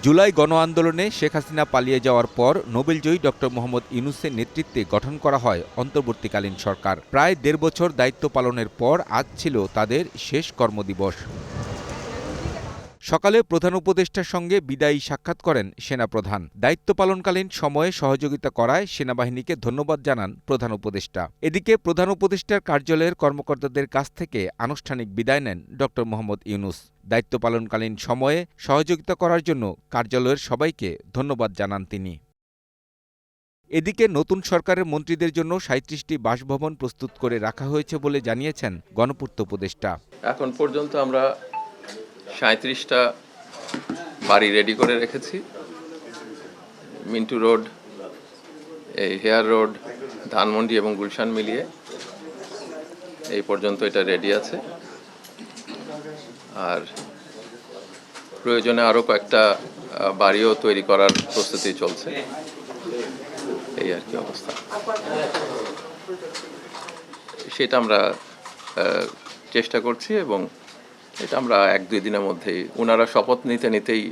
জুলাই গণ আন্দোলনে শেখ হাসিনা পালিয়ে যাওয়ার পর নোবেলজয়ী ডক্টর মোহাম্মদ ইউনূসের নেতৃত্বে গঠন করা হয় অন্তর্বর্তীকালীন সরকার। প্রায় ১.৫ বছর দায়িত্ব পালনের পর আজ ছিল তাদের শেষ কর্মদিবস। সকালে প্রধান উপদেষ্টার সঙ্গে বিদায়ী সাক্ষাৎ করেন সেনাপ্রধান। দায়িত্ব পালনকালীন সময়ে সহযোগিতা করায় সেনাবাহিনীকে ধন্যবাদ জানান প্রধান উপদেষ্টা। এদিকে প্রধান উপদেষ্টার কার্যালয়ের কর্মকর্তাদের কাছ থেকে আনুষ্ঠানিক বিদায় নেন ডক্টর মোহাম্মদ ইউনূস। দায়িত্ব পালনকালীন সময়ে সহযোগিতা করার জন্য কার্যালয়ের সবাইকে ধন্যবাদ জানান তিনি। এদিকে নতুন সরকারের মন্ত্রীদের জন্য ৩৭টি বাসভবন প্রস্তুত করে রাখা হয়েছে বলে জানিয়েছেন গণপূর্ত উপদেষ্টা। এখন পর্যন্ত আমরা ৩৭টা বাড়ি রেডি করে রেখেছি। মিন্টু রোড, এই হেয়ার রোড, ধানমন্ডি এবং গুলশান মিলিয়ে এই পর্যন্ত এটা রেডি আছে। আর প্রয়োজনে আরও কয়েকটা বাড়িও তৈরি করার প্রস্তুতি চলছে। এই আর কি অবস্থা, সেটা আমরা চেষ্টা করছি এবং এটা আমরা ১-২ দিনের মধ্যেই ওনারা শপথ নিতেই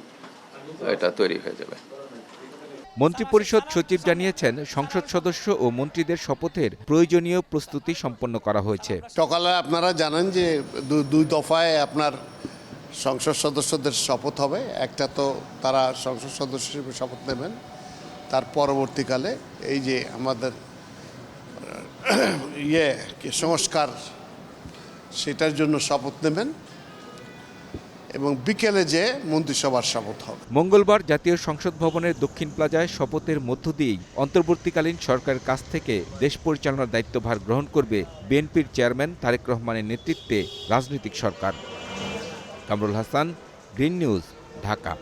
এটা তৈরি হয়ে যাবে। মন্ত্রিপরিষদ সচিব জানিয়েছেন, সংসদ সদস্য ও মন্ত্রীদের শপথের প্রয়োজনীয় প্রস্তুতি সম্পন্ন করা হয়েছে। সকালে আপনারা জানেন যে ২ দফায় আপনার সংসদ সদস্যদের শপথ হবে। একটা তো তারা সংসদ সদস্য হিসেবে শপথ নেবেন, তার পরবর্তীকালে এই যে আমাদের সংস্কার সেটার জন্য শপথ নেবেন এবং বিকেলে যে মন্ত্রিসভার শপথ হবে। মঙ্গলবার জাতীয় সংসদ ভবনের দক্ষিণ প্লাজায় শপথের মধ্য দিয়েই অন্তর্বর্তীকালীন সরকারের কাছ থেকে দেশ পরিচালনার দায়িত্বভার গ্রহণ করবে বিএনপির চেয়ারম্যান তারেক রহমানের নেতৃত্বে রাজনৈতিক সরকার। Kamrul Hasan, green news, Dhaka.